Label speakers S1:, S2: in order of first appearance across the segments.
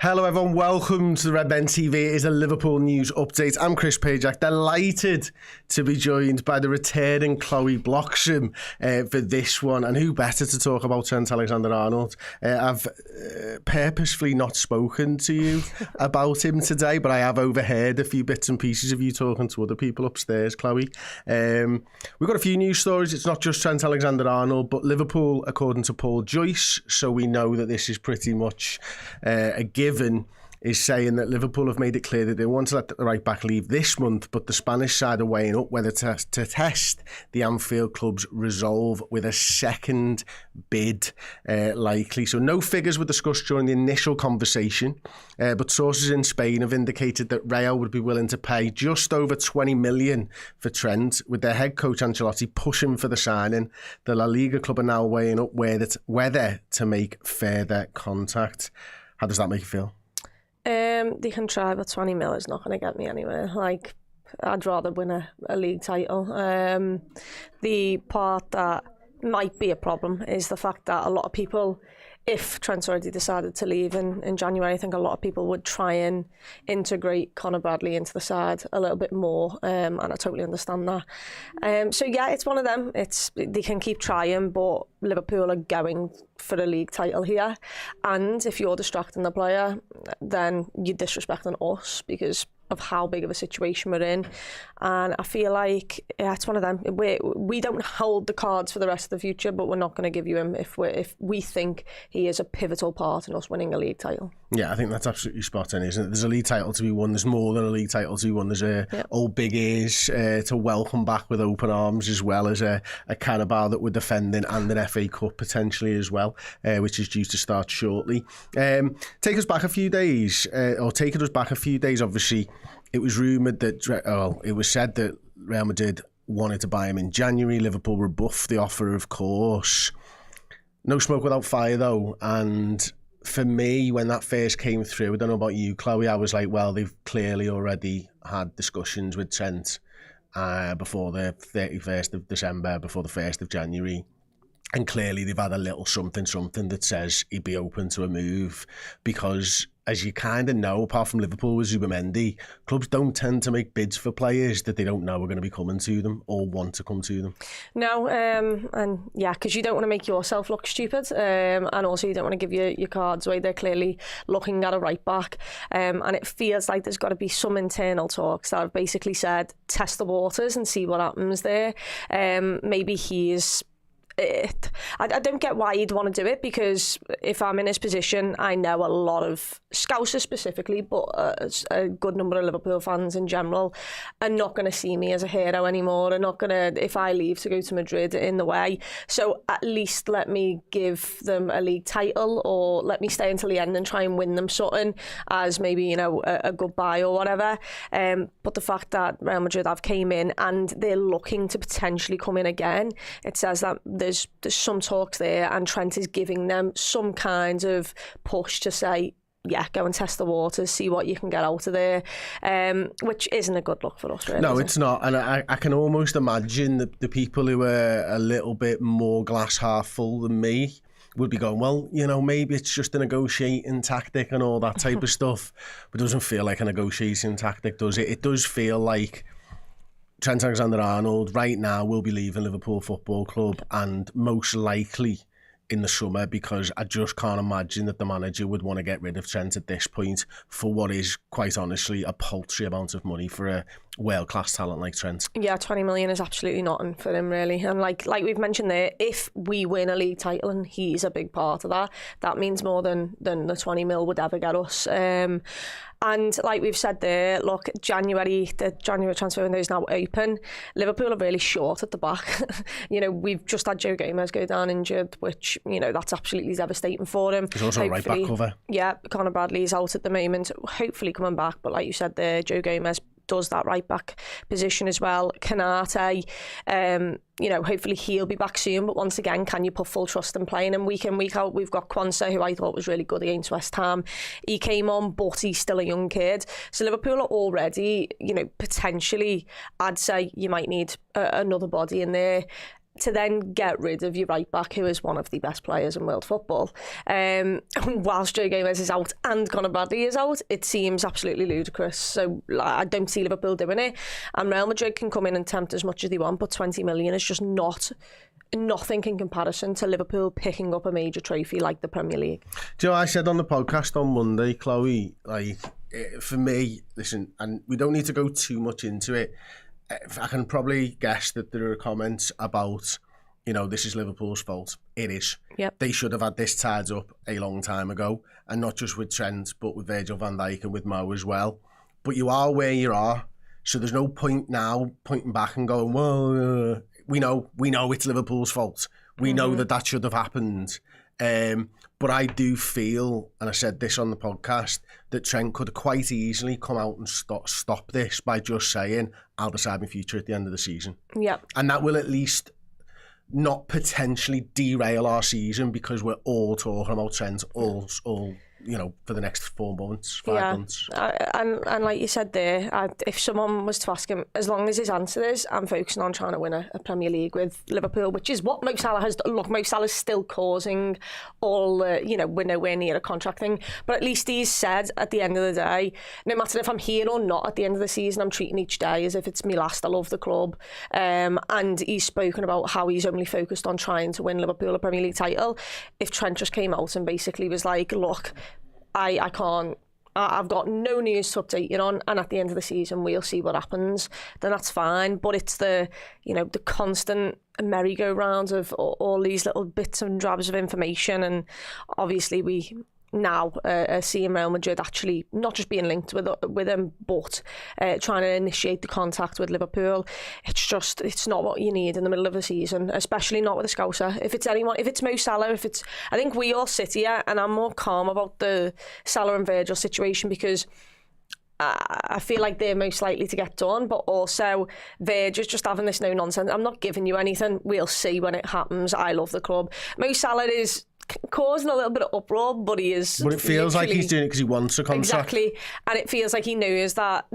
S1: Hello everyone, welcome to the Redmen TV. It is a Liverpool news update. I'm Chris Pajak, delighted to be joined by the returning Chloe Bloxham for this one. And who better to talk about Trent Alexander Arnold? I've purposefully not spoken to you about him today, but I have overheard a few bits and pieces of you talking to other people upstairs, Chloe. We've got a few news stories. It's not just Trent Alexander Arnold, but Liverpool, according to Paul Joyce, so we know that this is pretty much a given, is saying that Liverpool have made it clear that they want to let the right back leave this month, but the Spanish side are weighing up whether to test the Anfield club's resolve with a second bid likely. So no figures were discussed during the initial conversation, but sources in Spain have indicated that Real would be willing to pay just over 20 million for Trent, with their head coach Ancelotti pushing for the signing. The La Liga club are now weighing up whether to make further contact. How does that make you feel?
S2: They can try, but 20 mil is not going to get me anywhere. Like, I'd rather win a league title. The part that might be a problem is the fact that a lot of people, if Trent's already decided to leave in January, I think a lot of people would try and integrate Conor Bradley into the side a little bit more, and I totally understand that. So yeah, it's one of them. They can keep trying, but Liverpool are going for a league title here, and if you're distracting the player, then you're disrespecting us because of how big of a situation we're in. And I feel like, yeah, it's one of them. We don't hold the cards for the rest of the future, but we're not going to give you him if we think he is a pivotal part in us winning a league title.
S1: Yeah, I think that's absolutely spot on, isn't it? There's a league title to be won. There's more than a league title to be won. There's old big ears to welcome back with open arms, as well as a Carabao that we're defending, and an FA Cup potentially as well, which is due to start shortly. Taking us back a few days, obviously, it was rumoured that, it was said that Real Madrid wanted to buy him in January. Liverpool rebuffed the offer, of course. No smoke without fire, though. And for me, when that first came through, I don't know about you, Chloe, I was like, well, they've clearly already had discussions with Trent before the 31st of December, before the 1st of January. And clearly they've had a little something that says he'd be open to a move, because, as you kind of know, apart from Liverpool with Zubimendi, clubs don't tend to make bids for players that they don't know are going to be coming to them or want to come to them.
S2: No, and yeah, because you don't want to make yourself look stupid, and also you don't want to give your cards away. They're clearly looking at a right back, and it feels like there's got to be some internal talks that have basically said, test the waters and see what happens there. Maybe he's... I don't get why you'd want to do it, because if I'm in his position, I know a lot of Scousers specifically, but a good number of Liverpool fans in general are not going to see me as a hero anymore. Are not going to, if I leave to go to Madrid, in the way. So at least let me give them a league title, or let me stay until the end and try and win them something as maybe, you know, a goodbye or whatever. But the fact that Real Madrid have came in and they're looking to potentially come in again, it says that there's some talks there, and Trent is giving them some kind of push to say, yeah, go and test the waters, see what you can get out of there, which isn't a good look for us, really.
S1: No, it's not. And I can almost imagine the people who are a little bit more glass half full than me would be going, well, you know, maybe it's just a negotiating tactic and all that type of stuff, but it doesn't feel like a negotiating tactic, does it? It does feel like Trent Alexander-Arnold right now will be leaving Liverpool Football Club, and most likely in the summer, because I just can't imagine that the manager would want to get rid of Trent at this point for what is, quite honestly, a paltry amount of money for a world-class talent like Trent.
S2: Yeah, 20 million is absolutely nothing for him, really. And like we've mentioned there, if we win a league title and he's a big part of that, that means more than the 20 mil would ever get us. And like we've said there, look, the January transfer window is now open. Liverpool are really short at the back. You know, we've just had Joe Gomez go down injured, which, you know, that's absolutely devastating for him.
S1: There's also a right back cover. Yeah,
S2: Conor Bradley is out at the moment, hopefully coming back. But like you said there, Joe Gomez does that right back position as well. Kanate, you know, hopefully he'll be back soon, but once again, can you put full trust in playing him week in, week out? We've got Kwanzaa, who I thought was really good against West Ham. He came on, but he's still a young kid. So Liverpool are already, you know, potentially, I'd say you might need another body in there. to then get rid of your right back, who is one of the best players in world football, whilst Joe Gomez is out and Conor Bradley is out, it seems absolutely ludicrous. So I don't see Liverpool doing it. And Real Madrid can come in and tempt as much as they want, but 20 million is just nothing in comparison to Liverpool picking up a major trophy like the Premier League.
S1: Do you know what I said on the podcast on Monday, Chloe? Like, for me, listen, and we don't need to go too much into it. I can probably guess that there are comments about, this is Liverpool's fault. It is.
S2: Yep.
S1: They should have had this tied up a long time ago, and not just with Trent, but with Virgil van Dijk and with Mo as well. But you are where you are, so there's no point now pointing back and going, well, we know it's Liverpool's fault. We know that should have happened. But I do feel, and I said this on the podcast, that Trent could quite easily come out and stop this by just saying, I'll decide my future at the end of the season.
S2: Yeah.
S1: And that will at least not potentially derail our season, because we're all talking about Trent all for the next 4 months, 5 months.
S2: And like you said there, if someone was to ask him, as long as his answer is, I'm focusing on trying to win a Premier League with Liverpool, which is what Mo Salah has done. Look, Mo Salah's still causing all we're nowhere near a contract thing, but at least he's said at the end of the day, no matter if I'm here or not at the end of the season, I'm treating each day as if it's me last. I love the club. And he's spoken about how he's only focused on trying to win Liverpool a Premier League title. If Trent just came out and basically was like, look, I can't, I've got no news to update you on, and at the end of the season we'll see what happens, then that's fine. But it's the constant merry-go-round of all these little bits and drabs of information, and obviously we now seeing Real Madrid actually not just being linked with them, but trying to initiate the contact with Liverpool. It's not what you need in the middle of the season, especially not with a Scouser. If it's Mo Salah, I think we all sit here and I'm more calm about the Salah and Virgil situation, because I feel like they're most likely to get done, but also they're just having this no nonsense. I'm not giving you anything. We'll see when it happens. I love the club. Mo Salah is causing a little bit of uproar, but he is.
S1: But it feels like he's doing it because he wants a contract.
S2: Exactly, and it feels like he knows that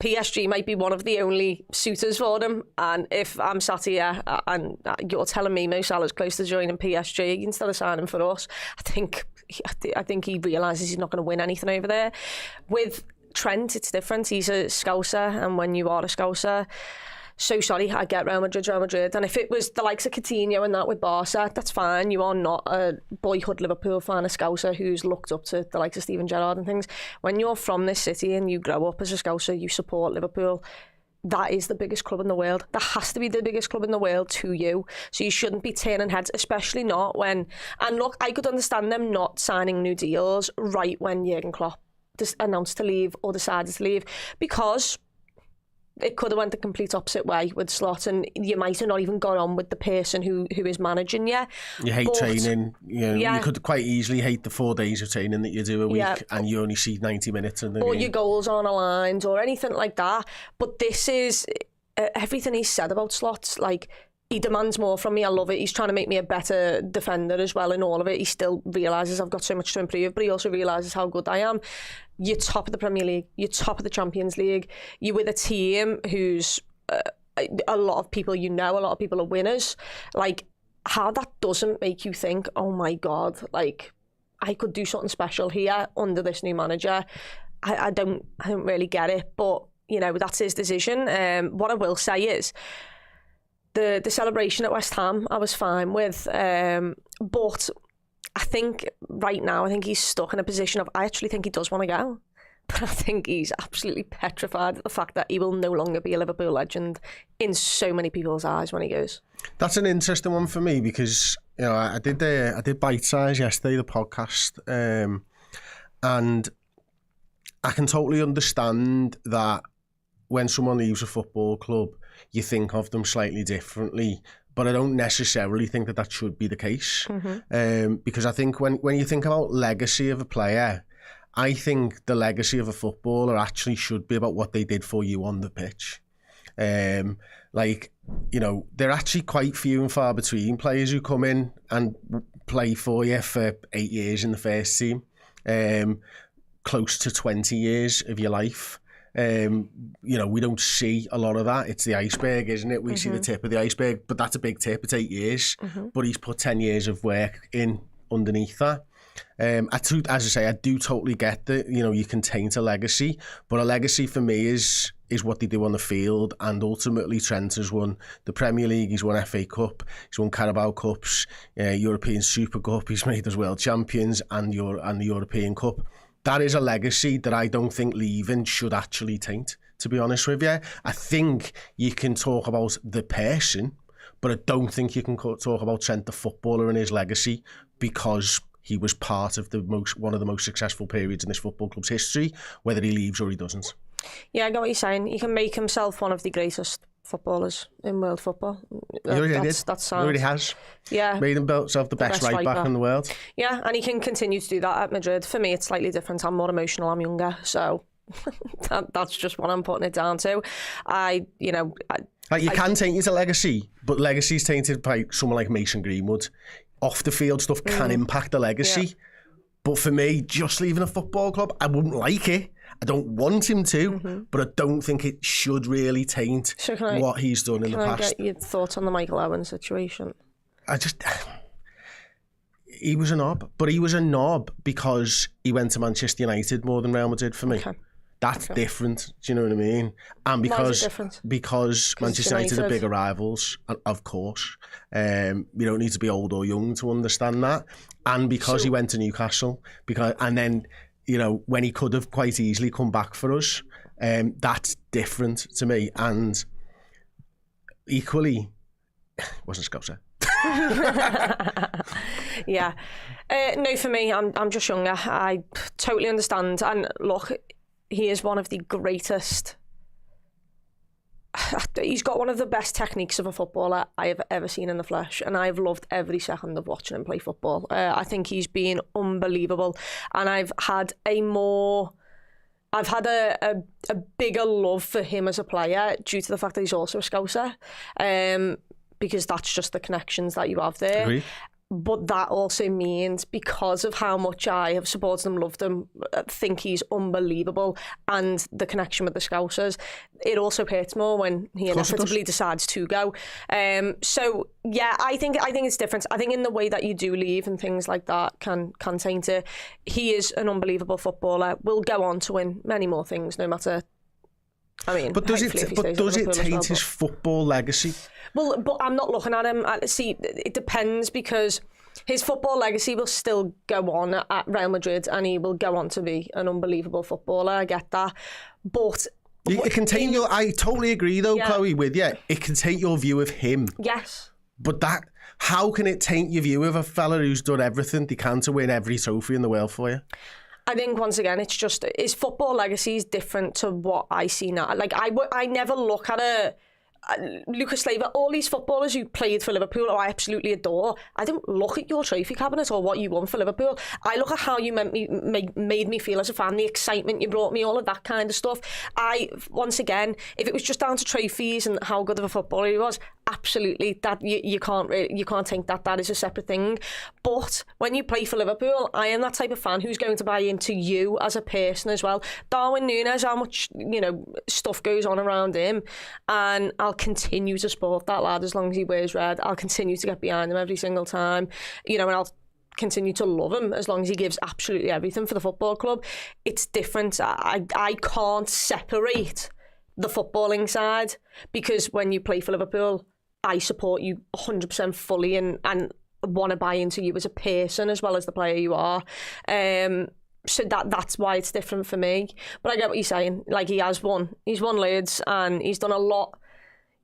S2: PSG might be one of the only suitors for him. And if I'm sat here and you're telling me Mo Salah's close to joining PSG instead of signing for us, I think he realises he's not going to win anything over there. With Trent, it's different. He's a Scouser, and when you are a Scouser, so sorry, I get Real Madrid. And if it was the likes of Coutinho and that with Barca, that's fine. You are not a boyhood Liverpool fan, a Scouser who's looked up to the likes of Steven Gerrard and things. When you're from this city and you grow up as a Scouser, you support Liverpool. That is the biggest club in the world. That has to be the biggest club in the world to you. So you shouldn't be turning heads, especially not when... And look, I could understand them not signing new deals right when Jurgen Klopp announced to leave or decided to leave, because it could have went the complete opposite way with Slot, and you might have not even gone on with the person who is managing you.
S1: You hate training. You could quite easily hate the 4 days of training that you do a week, and you only see 90 minutes in the
S2: or
S1: game.
S2: Your goals aren't aligned or anything like that. But this is everything he's said about Slot. Like, he demands more from me. I love it. He's trying to make me a better defender as well in all of it. He still realises I've got so much to improve, but he also realises how good I am. You're top of the Premier League. You're top of the Champions League. You're with a team who's a lot of people a lot of people are winners. Like, how that doesn't make you think, oh my God, like, I could do something special here under this new manager. I don't really get it, but that's his decision. What I will say is, the celebration at West Ham, I was fine with. But I think right now, he's stuck in a position of, I actually think he does want to go. But I think he's absolutely petrified at the fact that he will no longer be a Liverpool legend in so many people's eyes when he goes.
S1: That's an interesting one for me, because I did Bite Size yesterday, the podcast, and I can totally understand that when someone leaves a football club, you think of them slightly differently, but I don't necessarily think that should be the case. Mm-hmm. Because I think when you think about legacy of a player, I think the legacy of a footballer actually should be about what they did for you on the pitch. They're actually quite few and far between players who come in and play for you for 8 years in the first team, close to 20 years of your life. You know, we don't see a lot of that. It's the iceberg, isn't it? We see the tip of the iceberg, but that's a big tip. It's 8 years, but he's put 10 years of work in underneath that. As I say, I do totally get that, you know, you can taint a legacy, but a legacy for me is what they do on the field. And ultimately Trent has won the Premier League, he's won FA Cup, he's won Carabao Cups, European Super Cup, he's made us world champions and the European Cup. That is a legacy that I don't think leaving should actually taint, to be honest with you. I think you can talk about the person, but I don't think you can talk about Trent the footballer and his legacy, because he was part of one of the most successful periods in this football club's history, whether he leaves or he doesn't.
S2: Yeah, I get what you're saying. He can make himself one of the greatest footballers in world football.
S1: He already did.
S2: That's
S1: He already has.
S2: Yeah.
S1: Made himself the best right back in the world.
S2: Yeah, and he can continue to do that at Madrid. For me, it's slightly different. I'm more emotional, I'm younger, so that's just what I'm putting it down to. You can taint it a legacy, but legacy's tainted by someone like Mason Greenwood. Off the field stuff can impact the legacy. Yeah. But for me, just leaving a football club, I wouldn't like it. I don't want him to, but I don't think it should really taint what he's done in the past. Can I get your thoughts on the Michael Owen situation?
S1: He was a knob, but he was a knob because he went to Manchester United more than Real Madrid for me. Okay. That's different, do you know what I mean? And because Manchester United are bigger rivals, of course. You don't need to be old or young to understand that. And because he went to Newcastle, and then, you know, when he could have quite easily come back for us, that's different to me. And equally, wasn't Scouser.
S2: Yeah. No, for me, I'm just younger. I totally understand. And look, he is one of the greatest. He's got one of the best techniques of a footballer I have ever seen in the flesh, and I've loved every second of watching him play football. I think he's been unbelievable, and I've had a bigger love for him as a player due to the fact that he's also a Scouser, because that's just the connections that you have there.
S1: Agreed.
S2: But that also means, because of how much I have supported him, loved him, think he's unbelievable, and the connection with the Scousers, it also hurts more when he inevitably decides to go. So yeah, I think it's different. I think in the way that you do leave and things like that can taint it. He is an unbelievable footballer. Will go on to win many more things, no matter. I mean,
S1: but does it taint his football legacy?
S2: Well, but I'm not looking at him. See, it depends, because his football legacy will still go on at Real Madrid, and he will go on to be an unbelievable footballer. I get that, but
S1: it can taint your. I totally agree, though, Chloe. With you, it can taint your view of him.
S2: Yes.
S1: But how can it taint your view of a fella who's done everything he can to win every trophy in the world for you?
S2: I think, once again, it's just his football legacy is different to what I see now. Like, I never look at Lucas Leiva, all these footballers who played for Liverpool, who I absolutely adore. I don't look at your trophy cabinet or what you won for Liverpool. I look at how you made me feel as a fan, the excitement you brought me, all of that kind of stuff. Once again, if it was just down to trophies and how good of a footballer he was, absolutely, that you can't think that is a separate thing. But when you play for Liverpool, I am that type of fan who's going to buy into you as a person as well. Darwin Núñez, how much stuff goes on around him, and I'll continue to support that lad as long as he wears red. I'll continue to get behind him every single time, and I'll continue to love him as long as he gives absolutely everything for the football club. It's different. I can't separate the footballing side, because when you play for Liverpool, I support you 100% fully and want to buy into you as a person as well as the player you are. So that's why it's different for me. But I get what you're saying. Like, he's won loads, and he's done a lot.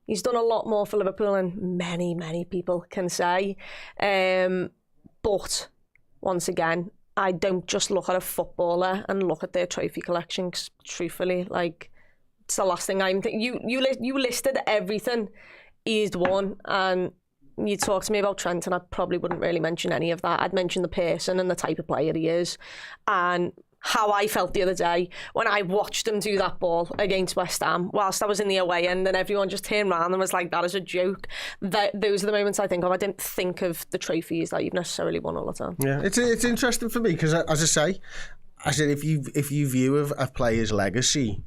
S2: He's done a lot more for Liverpool than many people can say. But once again, I don't just look at a footballer and look at their trophy collection. 'Cause truthfully, like, it's the last thing I'm thinking. You listed everything he's won, and you talk to me about Trent, and I probably wouldn't really mention any of that. I'd mention the person and the type of player he is, and how I felt the other day when I watched him do that ball against West Ham whilst I was in the away end, and everyone just turned around and was like, that is a joke. Those are the moments I think of. I didn't think of the trophies that you've necessarily won all the time.
S1: Yeah, it's interesting for me, because as I said, if you view a player's legacy,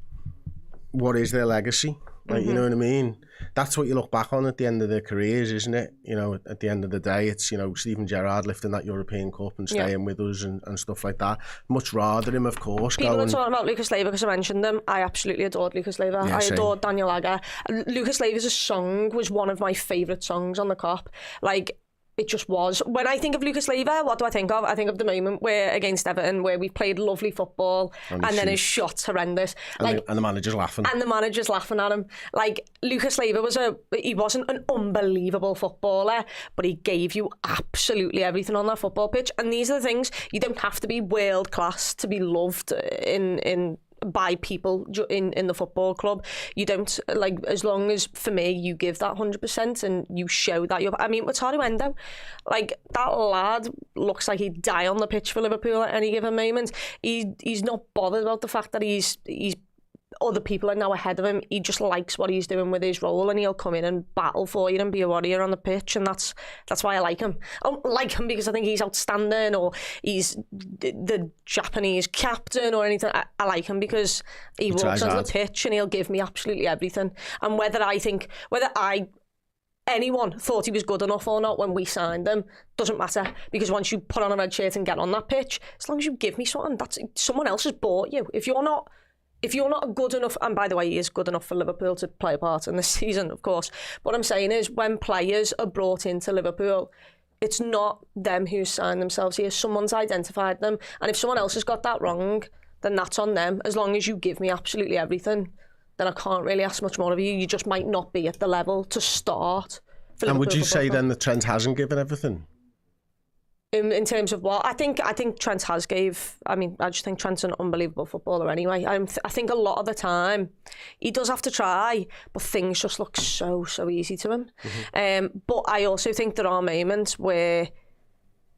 S1: what is their legacy? Like, you know what I mean? That's what you look back on at the end of their careers, isn't it? You know, at the end of the day, it's, you know, Steven Gerrard lifting that European Cup and staying with us and stuff like that. Much rather him, of course.
S2: People are talking about Lucas Leiva because I mentioned them. I absolutely adored Lucas Leiva.
S1: Yeah,
S2: I
S1: same.
S2: adored Daniel Agger. Lucas Leiva's song was one of my favourite songs on the Cop. Like, it just was. When I think of Lucas Leiva, what do I think of? I think of the moment where against Everton, where we played lovely football, and then his shot's horrendous.
S1: And the manager's laughing.
S2: And the manager's laughing at him. Like, Lucas Leiva he wasn't an unbelievable footballer, but he gave you absolutely everything on that football pitch. And these are the things, you don't have to be world class to be loved by people in the football club. You don't, like, as long as, for me, you give that 100% and you show that you're... I mean, Wataru Endo, like, that lad looks like he'd die on the pitch for Liverpool at any given moment. He's not bothered about the fact that he's other people are now ahead of him. He just likes what he's doing with his role, and he'll come in and battle for you and be a warrior on the pitch, and that's why I like him. I don't like him because I think he's outstanding or he's the Japanese captain or anything. I like him because he walks onto the pitch and he'll give me absolutely everything. And whether anyone thought he was good enough or not when we signed him doesn't matter, because once you put on a red shirt and get on that pitch, as long as you give me something, that's someone else has bought you. If you're not good enough, and by the way, he is good enough for Liverpool to play a part in this season, of course. What I'm saying is, when players are brought into Liverpool, it's not them who sign themselves here. Someone's identified them. And if someone else has got that wrong, then that's on them. As long as you give me absolutely everything, then I can't really ask much more of you. You just might not be at the level to start.
S1: And would you say then that Trent hasn't given everything?
S2: In terms of what? I think Trent has gave... I mean, I just think Trent's an unbelievable footballer anyway. I think a lot of the time, he does have to try, but things just look so easy to him. But I also think there are moments where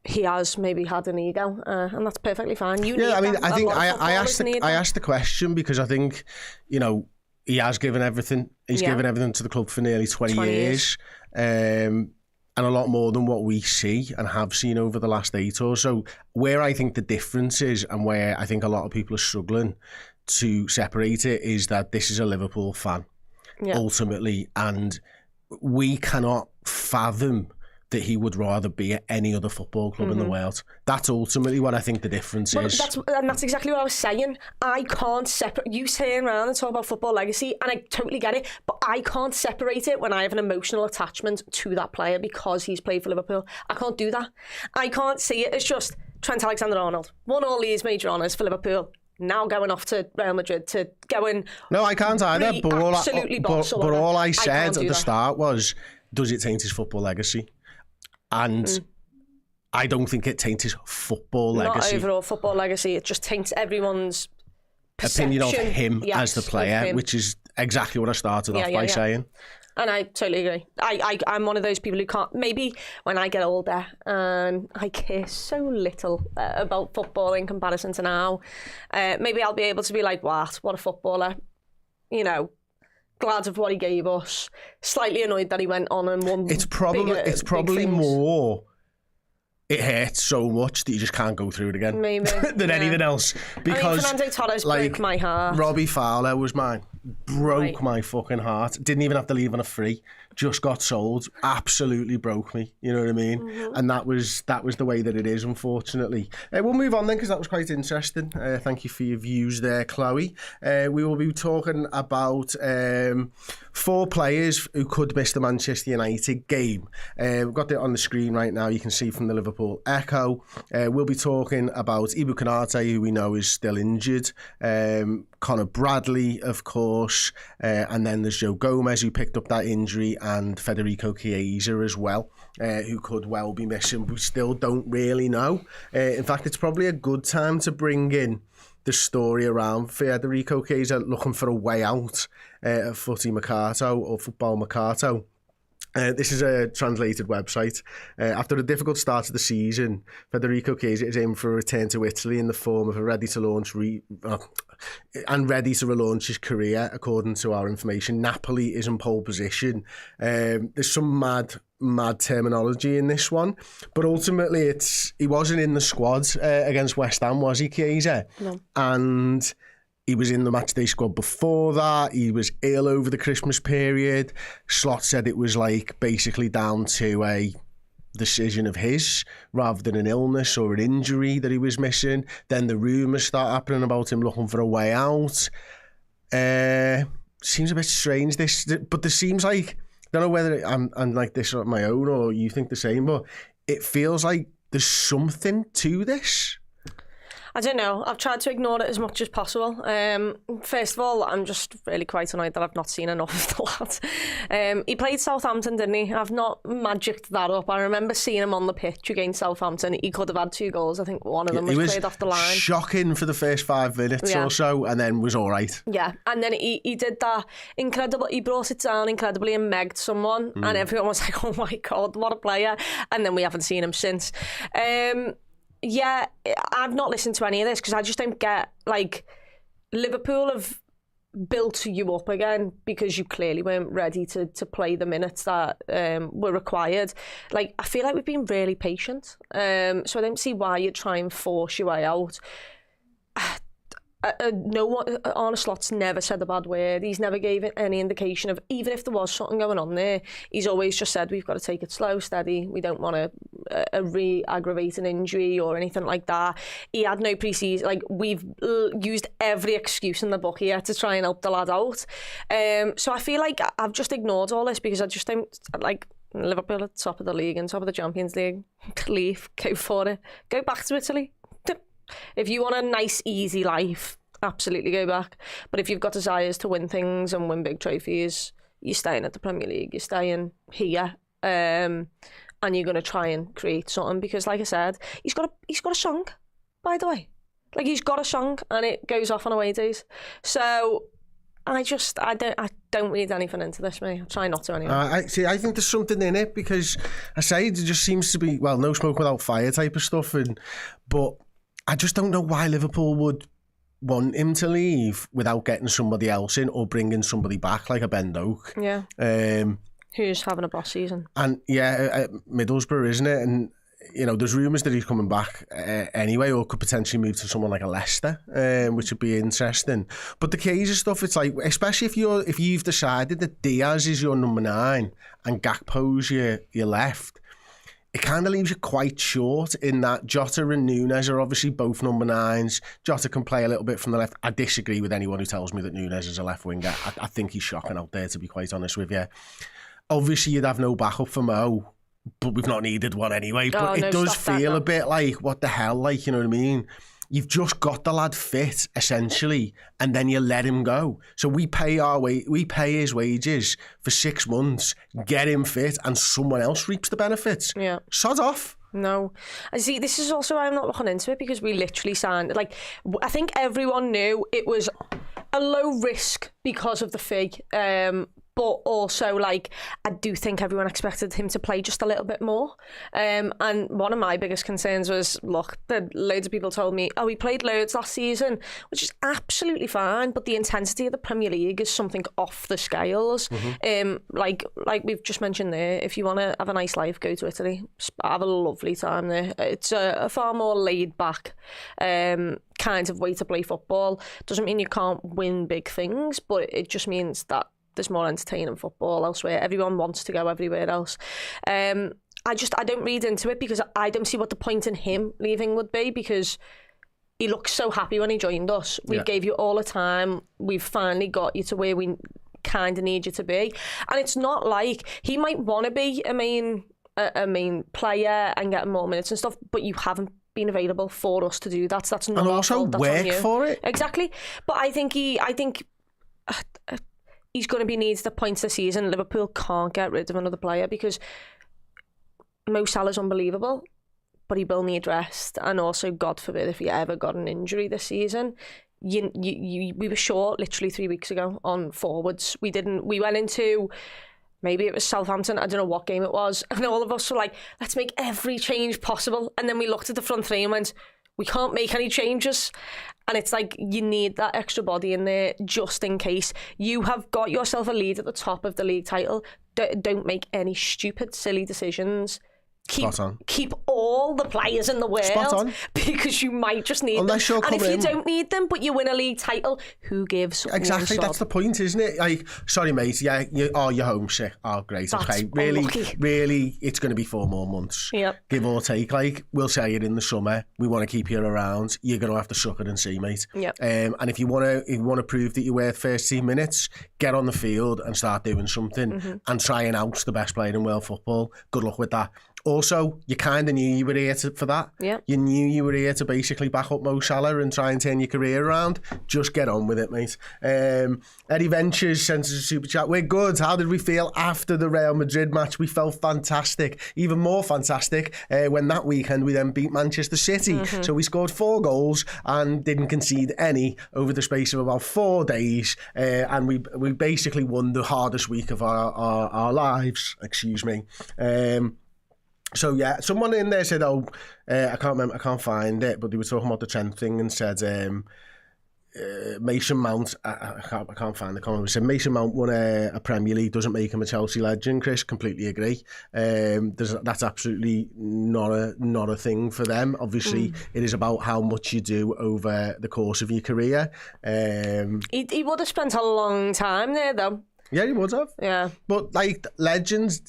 S2: he has maybe had an ego, and that's perfectly fine. I asked the question because I think, you know, he has given everything. He's given everything to the club for nearly 20 years. And a lot more than what we see and have seen over the last 8 or so. Where I think the difference is, and where I think a lot of people are struggling to separate it, is that this is a Liverpool fan, ultimately. And we cannot fathom that he would rather be at any other football club in the world. That's ultimately what I think the difference is. That's exactly what I was saying. I can't separate... You turn around and talk about football legacy, and I totally get it, but I can't separate it when I have an emotional attachment to that player because he's played for Liverpool. I can't do that. I can't see it as just Trent Alexander Arnold won all these major honours for Liverpool, now going off to Real Madrid to go and...
S1: No, I can't either, but all I said at the start was, does it taint his football legacy? And I don't think it taints his football legacy. Not
S2: overall football legacy. It just taints everyone's
S1: opinion of him as the player, which is exactly what I started off by saying.
S2: And I totally agree. I'm one of those people who can't... Maybe when I get older and I care so little about football in comparison to now, maybe I'll be able to be like, what a footballer. You know, glad of what he gave us. Slightly annoyed that he went on and won. It's probably more. It hurts so much that you just can't go through it again. Maybe than anything else. Because Fernando Torres broke my heart.
S1: Robbie Fowler was mine. Broke my fucking heart. Didn't even have to leave on a free. Just got sold. Absolutely broke me. You know what I mean? And that was the way that it is, unfortunately. We'll move on then, because that was quite interesting. Thank you for your views there, Chloe. We will be talking about 4 players who could miss the Manchester United game. We've got it on the screen right now. You can see from the Liverpool Echo. We'll be talking about Ibu Konate, who we know is still injured. Conor Bradley, of course, and then there's Joe Gomez, who picked up that injury, and Federico Chiesa as well, who could well be missing. We still don't really know. In fact, it's probably a good time to bring in the story around Federico Chiesa looking for a way out at Footy Mercato or Football Mercato. This is a translated website. After a difficult start to the season, Federico Chiesa is aiming for a return to Italy in the form of a ready to relaunch his career, according to our information. Napoli is in pole position. There's some mad terminology in this one, but ultimately he wasn't in the squad against West Ham, was he, Chiesa?
S2: No.
S1: And He was in the matchday squad before that. He was ill over the Christmas period. Slot said it was like basically down to a decision of his rather than an illness or an injury that he was missing. Then the rumours start happening about him looking for a way out. Seems a bit strange, this, but there seems like, I don't know whether I'm like this on my own or you think the same, but it feels like there's something to this.
S2: I don't know. I've tried to ignore it as much as possible. First of all, I'm just really quite annoyed that I've not seen enough of the lad. He played Southampton, didn't he? I've not magicked that up. I remember seeing him on the pitch against Southampton. He could have had 2 goals. I think one of them was played off the line.
S1: Shocking for the first 5 minutes or so, and then was all right.
S2: Yeah, and then he did that incredible. He brought it down incredibly and megged someone, and everyone was like, "Oh my God, what a player!" And then we haven't seen him since. Yeah, I've not listened to any of this because I just don't get, like, Liverpool have built you up again because you clearly weren't ready to play the minutes that were required. Like, I feel like we've been really patient, so I don't see why you'd try and force your way out. No one, Arne Slot's never said a bad word. He's never gave any indication of, even if there was something going on there, he's always just said, we've got to take it slow, steady. We don't want a re-aggravate an injury or anything like that. He had no pre-season. Like, we've used every excuse in the book here to try and help the lad out. So I feel like I've just ignored all this because I just don't, like, Liverpool at the top of the league and top of the Champions League. Leave, go for it. Go back to Italy. If you want a nice, easy life, absolutely go back. But if you've got desires to win things and win big trophies, you're staying at the Premier League, you're staying here, and you're going to try and create something. Because, like I said, he's got a song, by the way. Like, he's got a song, and it goes off on away days. So I don't read anything into this, mate. I try not to anyway.
S1: I think there's something in it because I say there just seems to be, well, no smoke without fire type of stuff, but I just don't know why Liverpool would want him to leave without getting somebody else in or bringing somebody back like a Ben Doak.
S2: Yeah. Who's having a boss season.
S1: And yeah, Middlesbrough, isn't it? And, you know, there's rumours that he's coming back anyway, or could potentially move to someone like a Leicester, which would be interesting. But the Kaiser stuff, it's like, especially if you've decided that Diaz is your number 9 and Gakpo's your left, it kind of leaves you quite short in that Jota and Núñez are obviously both number 9s. Jota can play a little bit from the left. I disagree with anyone who tells me that Núñez is a left winger. I think he's shocking out there, to be quite honest with you. Obviously, you'd have no backup for Mo, but we've not needed one anyway. But it does feel a bit like, what the hell, like, you know what I mean? You've just got the lad fit, essentially, and then you let him go. So we pay his wages for 6 months, get him fit, and someone else reaps the benefits.
S2: Yeah.
S1: Sod off.
S2: No. I see, this is also why I'm not looking into it, because we literally signed, like, I think everyone knew it was a low risk because of the fee. But also, like, I do think everyone expected him to play just a little bit more. And one of my biggest concerns was, look, loads of people told me, oh, he played loads last season, which is absolutely fine, but the intensity of the Premier League is something off the scales. Mm-hmm. Like we've just mentioned there, if you want to have a nice life, go to Italy. Have a lovely time there. It's a far more laid-back kind of way to play football. Doesn't mean you can't win big things, but it just means that there's more entertaining football elsewhere. Everyone wants to go everywhere else. I don't read into it because I don't see what the point in him leaving would be, because he looked so happy when he joined us. We gave you all the time. We've finally got you to where we kind of need you to be. And it's not like he might want to be a main player and get more minutes and stuff, but you haven't been available for us to do that. So that's not
S1: and also
S2: our fault. That's
S1: work
S2: on you.
S1: For it.
S2: Exactly. But I think he's going to be needs the points this season. Liverpool can't get rid of another player because Mo Salah's unbelievable, but he will need rest. And also, God forbid, if he ever got an injury this season, we were short literally 3 weeks ago on forwards. We went into, maybe it was Southampton, I don't know what game it was, and all of us were like, let's make every change possible. And then we looked at the front three and went, we can't make any changes. And it's like, you need that extra body in there just in case. You have got yourself a lead at the top of the league title. Don't make any stupid, silly decisions keep all the players in the world because you might just need them. And if you don't need them, but you win a league title, who gives?
S1: Exactly, that's the point, isn't it? Like, sorry, mate, yeah, you're homesick. Oh, great, that's okay. Really, it's going to be 4 more months.
S2: Yep.
S1: Give or take. Like, we'll say it in the summer. We want to keep you around. You're going to have to suck it and see, mate.
S2: Yep.
S1: And if you want to prove that you're worth first team minutes, get on the field and start doing something and try and out the best player in world football. Good luck with that. Also, you kind of knew you were here for that.
S2: Yeah.
S1: You knew you were here to basically back up Mo Salah and try and turn your career around. Just get on with it, mate. Eddie Ventures sent us a super chat. We're good. How did we feel after the Real Madrid match? We felt fantastic. Even more fantastic when that weekend we then beat Manchester City. So we scored 4 goals and didn't concede any over the space of about 4 days. And we basically won the hardest week of our lives. Excuse me. So yeah, someone in there said, I can't find it, but they were talking about the Trent thing and said Mason Mount, I can't find the comment, said Mason Mount won a Premier League, doesn't make him a Chelsea legend. Chris, completely agree. That's absolutely not a thing for them. Obviously, it is about how much you do over the course of your career.
S2: He would have spent a long time there, though.
S1: Yeah, he would have.
S2: Yeah.
S1: But like legends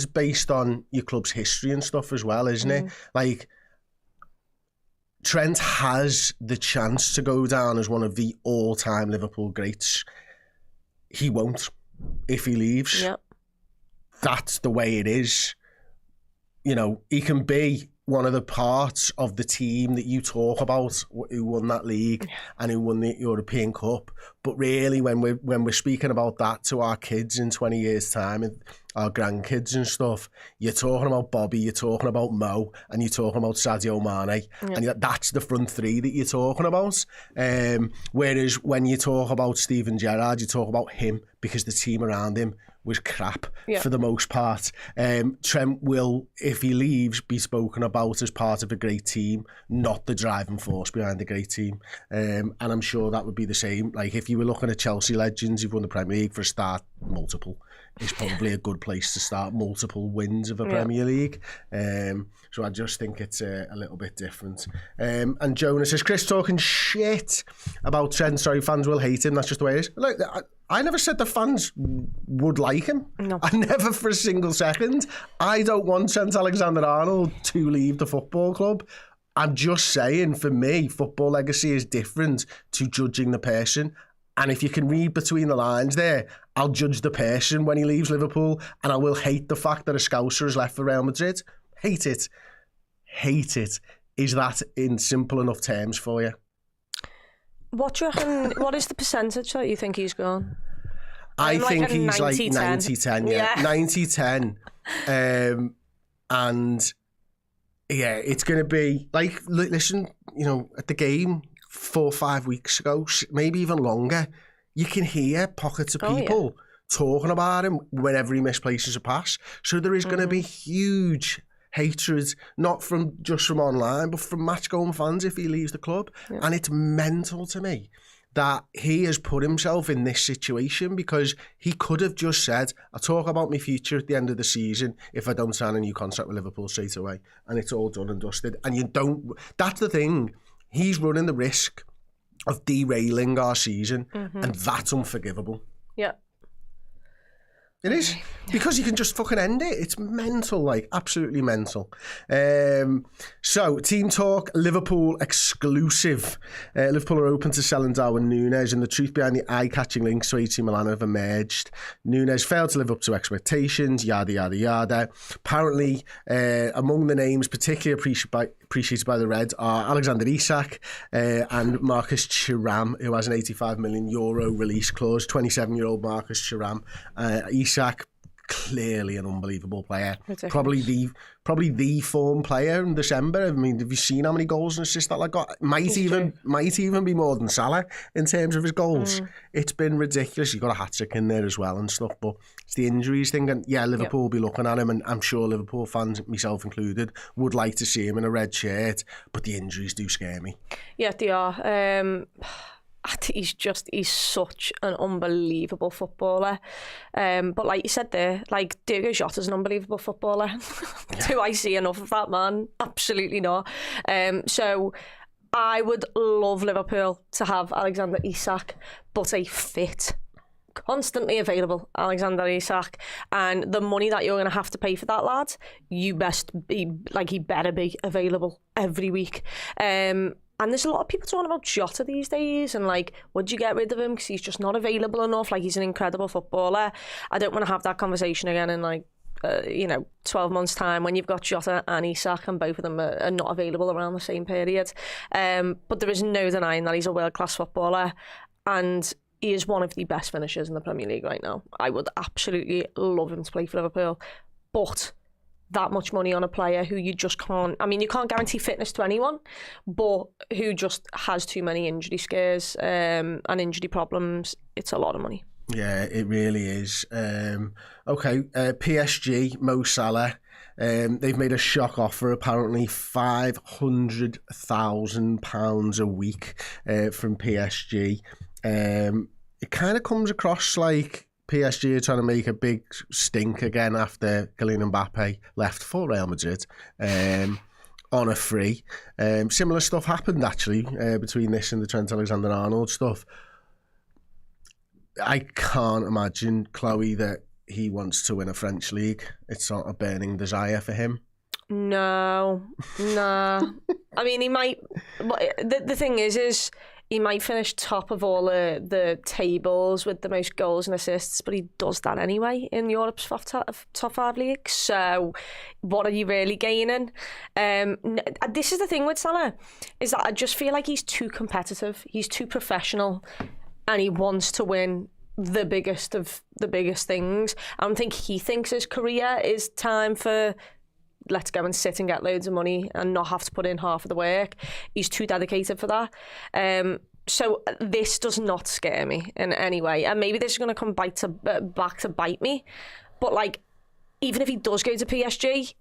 S1: based on your club's history and stuff as well, isn't it? Like, Trent has the chance to go down as one of the all-time Liverpool greats. He won't if he leaves.
S2: Yep.
S1: That's the way it is. You know, he can be one of the parts of the team that you talk about who won that league and who won the European Cup, but really when we're speaking about that to our kids in 20 years time and our grandkids and stuff, you're talking about Bobby, you're talking about Mo, and you're talking about Sadio Mane, and that's the front 3 that you're talking about. Whereas when you talk about Steven Gerrard, you talk about him because the team around him was crap for the most part. Trent will, if he leaves, be spoken about as part of a great team, not the driving force behind a great team. And I'm sure that would be the same. Like, if you were looking at Chelsea legends who've won the Premier League, for a start, multiple is probably a good place to start. Multiple wins of a Premier League. So I just think it's a little bit different. And Jonas says, Chris talking shit about Trent. Sorry, fans will hate him. That's just the way it is. Like, I never said the fans would like him.
S2: No.
S1: I never for a single second. I don't want Trent Alexander Arnold to leave the football club. I'm just saying, for me, football legacy is different to judging the person. And if you can read between the lines there, I'll judge the person when he leaves Liverpool, and I will hate the fact that a Scouser has left for Real Madrid. Hate it. Hate it. Is that in simple enough terms for you? What do you reckon, what is the percentage that you think he's gone? I think he's 90-10. Like 90-10, yeah. 90-10. And yeah, it's going to be like, listen, you know, at the game 4 or 5 weeks ago, maybe even longer, you can hear pockets of people talking about him whenever he misplaces a pass. So there is going to be huge hatred, not just from online, but from match-going fans if he leaves the club. Yeah. And it's mental to me that he has put himself in this situation, because he could have just said, I'll talk about my future at the end of the season if I don't sign a new contract with Liverpool straight away. And it's all done and dusted. And you don't... That's the thing. He's running the risk of derailing our season, and that's unforgivable. Yeah. It is, because you can just fucking end it. It's mental, like, absolutely mental. So, Team Talk, Liverpool exclusive. Liverpool are open to selling Darwin Núñez, and the truth behind the eye-catching links to AC Milan have emerged. Núñez failed to live up to expectations, yada, yada, yada. Apparently, among the names particularly appreciated by the Reds are Alexander Isak and Marcus Thuram, who has an €85 million release clause. 27-year-old Marcus Thuram. Isak, clearly an unbelievable player. Probably the form player in December. I mean, have you seen how many goals and assists that lad got? Might even be more than Salah in terms of his goals. It's been ridiculous. He got a hat-trick in there as well and stuff, but it's the injuries thing. And yeah, Liverpool will be looking at him, and I'm sure Liverpool fans, myself included, would like to see him in a red shirt, but the injuries do scare me.
S2: Yeah, they are. that. He's such an unbelievable footballer. But like you said there, like Diogo Jota's an unbelievable footballer. Do I see enough of that man? Absolutely not. So I would love Liverpool to have Alexander Isak, but a fit, constantly available Alexander Isak, and the money that you're going to have to pay for that lad, he better be available every week. And there's a lot of people talking about Jota these days, and like, would you get rid of him because he's just not available enough? Like, he's an incredible footballer. I don't want to have that conversation again in 12 months time when you've got Jota and Isak and both of them are not available around the same period. But there is no denying that he's a world-class footballer, and he is one of the best finishers in the Premier League right now. I would absolutely love him to play for Liverpool, but that much money on a player who you just can't... I mean, you can't guarantee fitness to anyone, but who just has too many injury scares and injury problems, it's a lot of money.
S1: Yeah, it really is. PSG, Mo Salah, they've made a shock offer, apparently £500,000 a week from PSG. It kind of comes across like PSG are trying to make a big stink again after Kylian Mbappe left for Real Madrid on a free. Similar stuff happened actually between this and the Trent Alexander Arnold stuff. I can't imagine, Chloe, that he wants to win a French league. It's not a burning desire for him.
S2: No. I mean, he might... The thing is he might finish top of all the tables with the most goals and assists, but he does that anyway in Europe's top 5 leagues. So what are you really gaining? This is the thing with Salah, is that I just feel like he's too competitive. He's too professional, and he wants to win the biggest of the biggest things. I don't think he thinks his career is time for... let's go and sit and get loads of money and not have to put in half of the work. He's too dedicated for that. So this does not scare me in any way. And maybe this is going to come back to bite me. But like, even if he does go to PSG,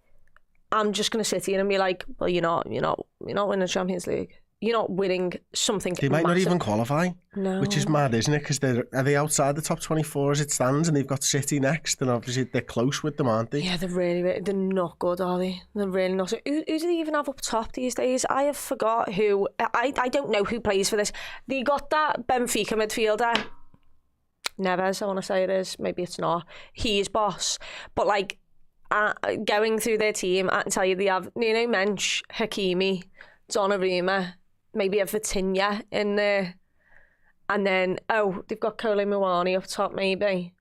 S2: I'm just going to sit here and be like, well, you're not winning the Champions League. You're not winning something.
S1: They might
S2: massive.
S1: not even qualify,
S2: no.
S1: Which is mad, isn't it? Because are they outside the top 24 as it stands, and they've got City next, and obviously they're close with them, aren't they?
S2: Yeah, they're not good, are they? They're really not. Who do they even have up top these days? I have forgot who. I don't know who plays for this. They got that Benfica midfielder, Neves, I want to say it is. Maybe it's not. He is boss. But like, going through their team, I can tell you they have Nuno Mensch, Hakimi, Donnarumma, maybe a Vitinha in there, and then they've got Kolo Muani up top maybe.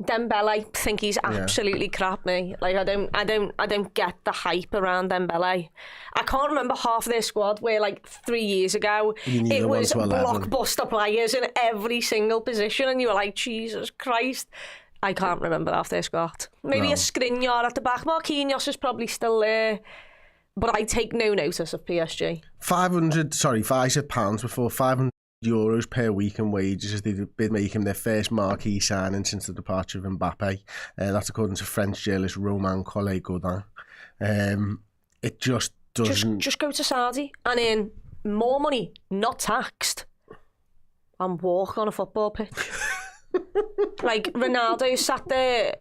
S2: Dembele, I think he's absolutely crap, me. Like I don't get the hype around Dembele. I can't remember half their squad where like 3 years ago it was blockbuster players in every single position, and you were like, Jesus Christ. I can't remember half their squad. Maybe a Skriniar at the back. Marquinhos is probably still there. But I take no notice of PSG. I said pounds before, €500 per week in wages as they've been making their first marquee signing since the departure of Mbappe. That's according to French journalist Romain Collet-Gaudin. It just doesn't... Just go to Saudi and earn more money, not taxed, and walk on a football pitch. Like, Ronaldo sat there...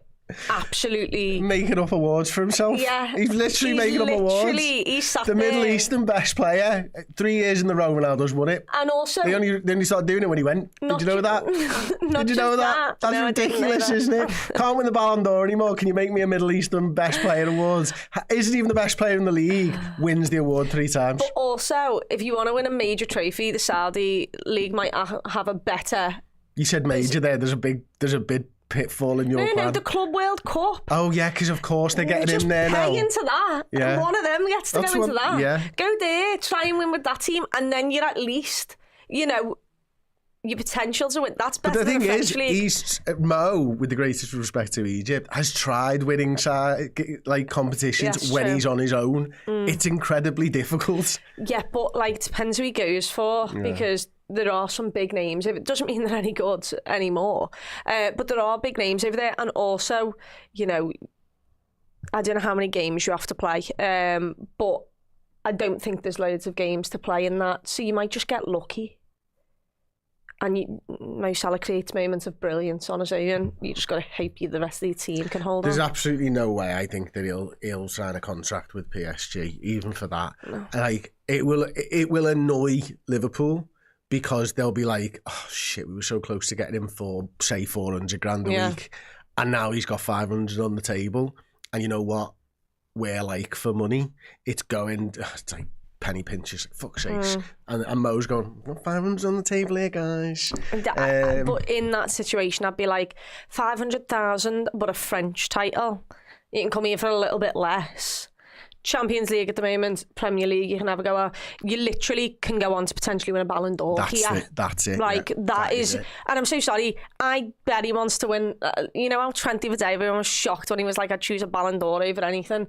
S2: absolutely
S1: making up awards for himself.
S2: Yeah,
S1: he's making up awards.
S2: He's sat
S1: the
S2: there.
S1: Middle Eastern best player. 3 years in the row, Ronaldo's won it.
S2: And also,
S1: they only started doing it when he went. Did you know that? Did you know that? That's ridiculous, isn't it? Can't win the Ballon d'Or anymore. Can you make me a Middle Eastern best player awards? Isn't even the best player in the league wins the award 3 times.
S2: But also, if you want to win a major trophy, the Saudi league might have a better.
S1: You said major there. There's a big pitfall in your plan.
S2: No, the Club World Cup.
S1: Oh yeah, because of course they're getting in there now.
S2: Pay into that. Yeah. One of them gets to go into that.
S1: Yeah.
S2: Go there, try and win with that team, and then you're at least, your potential to win. That's better.
S1: But the
S2: thing
S1: is, Mo, with the greatest respect to Egypt, has tried winning like competitions when he's on his own. It's incredibly difficult.
S2: Yeah, but like depends who he goes for because there are some big names. It doesn't mean they're any good anymore, but there are big names over there, and also, I don't know how many games you have to play, but I don't think there's loads of games to play in that, so you might just get lucky. and Mo Salah creates moments of brilliance on his own. You just got to hope the rest of the team can hold
S1: There's
S2: on.
S1: absolutely no way I think that he'll sign a contract with PSG, even for that.
S2: No.
S1: Like it will annoy Liverpool because they'll be like, oh shit, we were so close to getting him for say 400 grand a week, and now he's got 500 on the table. And you know what? We're like, for money, it's like penny pinchers, fuck's sakes. And Mo's going, 500's on the table here, guys.
S2: But in that situation, I'd be like, 500,000, but a French title. You can come here for a little bit less. Champions League at the moment, Premier League, you can have a go at. You literally can go on to potentially win a Ballon d'Or here.
S1: That's it.
S2: Like,
S1: yeah,
S2: that is
S1: it.
S2: And I'm so sorry, I bet he wants to win. You know how Trent the other day, everyone was shocked when he was like, I'd choose a Ballon d'Or over anything.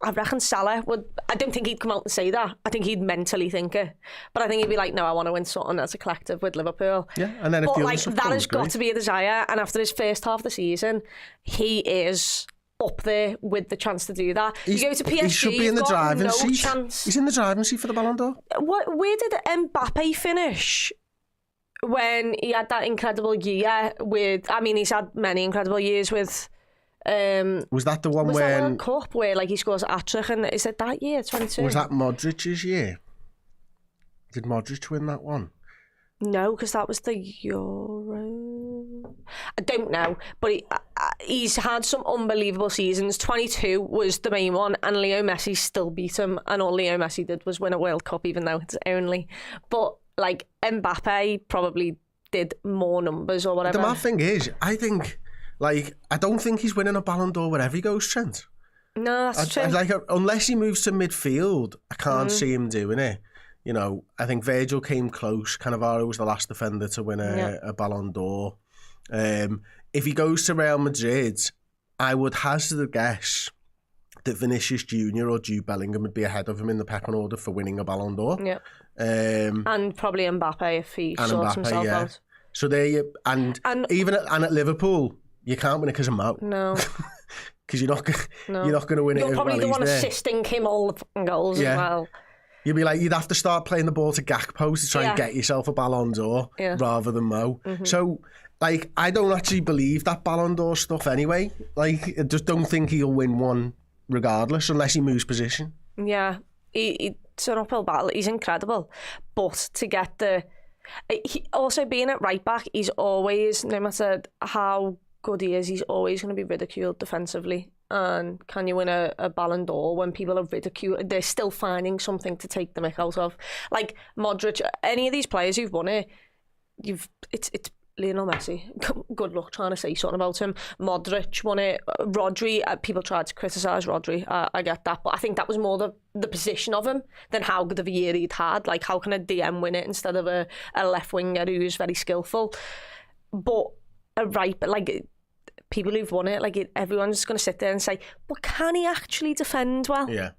S2: I reckon Salah would. I don't think he'd come out and say that. I think he'd mentally think it. But I think he'd be like, no, I want to win something as a collective with Liverpool.
S1: Yeah, and then if
S2: but
S1: the
S2: like, that has got
S1: great.
S2: to be a desire. And after his first half of the season, he is up there with the chance to do that. You go to PSG,
S1: he should be in the driving seat.
S2: Chance.
S1: He's in the driving seat for the Ballon d'Or.
S2: Where did Mbappe finish when he had that incredible year with? I mean, he's had many incredible years with.
S1: Was that the one
S2: was
S1: when
S2: that World Cup where like he scores a hat-trick? And is it that year, 22?
S1: Was that Modric's year? Did Modric win that one?
S2: No, because that was the Euro. I don't know, but he's had some unbelievable seasons. 22 was the main one, and Leo Messi still beat him, and all Leo Messi did was win a World Cup, even though it's only. But like Mbappe probably did more numbers or whatever.
S1: The mad thing is, I don't think he's winning a Ballon d'Or wherever he goes, Trent.
S2: No, that's true.
S1: Unless he moves to midfield, I can't see him doing it. You know, I think Virgil came close. Cannavaro was the last defender to win a Ballon d'Or. If he goes to Real Madrid, I would hazard a guess that Vinicius Junior or Jude Bellingham would be ahead of him in the pecking order for winning a Ballon d'Or. Yeah.
S2: And probably Mbappe if he sorts himself out.
S1: So there you and even at Liverpool, you can't win it because of Mo.
S2: No.
S1: Because you're not going to win it.
S2: You're probably the one
S1: there.
S2: Assisting him all the goals as well.
S1: You'd be like, you'd have to start playing the ball to Gakpo to try and get yourself a Ballon d'Or rather than Mo. So, like, I don't actually believe that Ballon d'Or stuff anyway. Like, I just don't think he'll win one regardless unless he moves position. Yeah.
S2: It's an uphill battle. He's incredible. But to get also being at right back, he's always, no matter how good he is, he's always going to be ridiculed defensively. And can you win a Ballon d'Or when people are ridiculed? They're still finding something to take the mick out of. Like Modric, any of these players who've won it, it's Lionel Messi. Good luck trying to say something about him. Modric won it. Rodri, people tried to criticise Rodri. I get that, but I think that was more the position of him than how good of a year he'd had. Like, how can a DM win it instead of a left winger who's very skillful? But people who've won it, like everyone's going to sit there and say, but can he actually defend well?
S1: Yeah.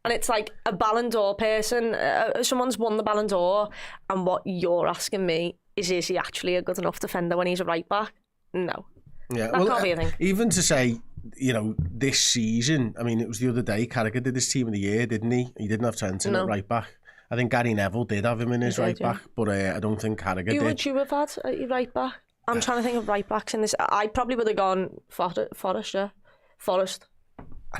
S2: And it's like a Ballon d'Or person, someone's won the Ballon d'Or, and what you're asking me is he actually a good enough defender when he's a right back? No.
S1: Yeah.
S2: That can't be a thing.
S1: Even to say, you know, this season, I mean, it was the other day, Carragher did his team of the year, didn't he? He didn't have Trent in at right back. I think Gary Neville did have him in his right back, but I don't think Carragher did.
S2: Who would you have had at your right back? I'm trying to think of right backs in this. I probably would have gone Forrest.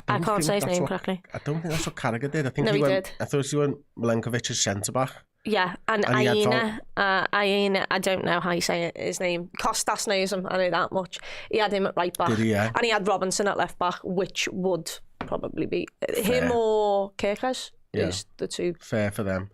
S2: I can't say his name correctly.
S1: I don't think that's what Carragher did. I think
S2: he
S1: went.
S2: Did.
S1: I thought he went Milenkovic as centre back.
S2: Yeah, and Aina, I don't know how you say his name. Kostas knows him, I know that much. He had him at right back.
S1: Did he, yeah?
S2: And he had Robinson at left back, which would probably be him or Kirkes. Yeah. Is the two.
S1: Fair for them.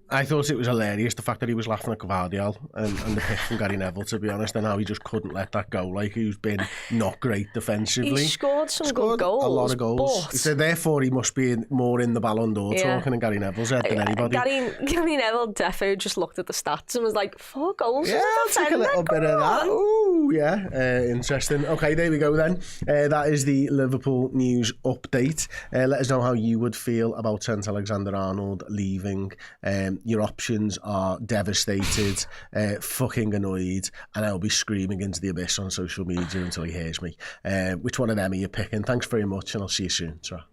S1: I thought it was hilarious, the fact that he was laughing at Gvardiol and the pick from Gary Neville, to be honest, and how he just couldn't let that go. Like, he's been not great defensively.
S2: He scored good goals.
S1: A lot of goals. So therefore, he must be more in the Ballon d'Or talking in Gary Neville's head than anybody.
S2: Gary Neville defo just looked at the stats and was like, 4 goals.
S1: Yeah, I'll take a little bit of that. Ooh, yeah. Interesting. Okay, there we go then. That is the Liverpool news update. Let us know how you would feel about Trent Alexander Arnold leaving. Your options are devastated, fucking annoyed, and I'll be screaming into the abyss on social media until he hears me. Which one of them are you picking? Thanks very much, and I'll see you soon. Ta-ra.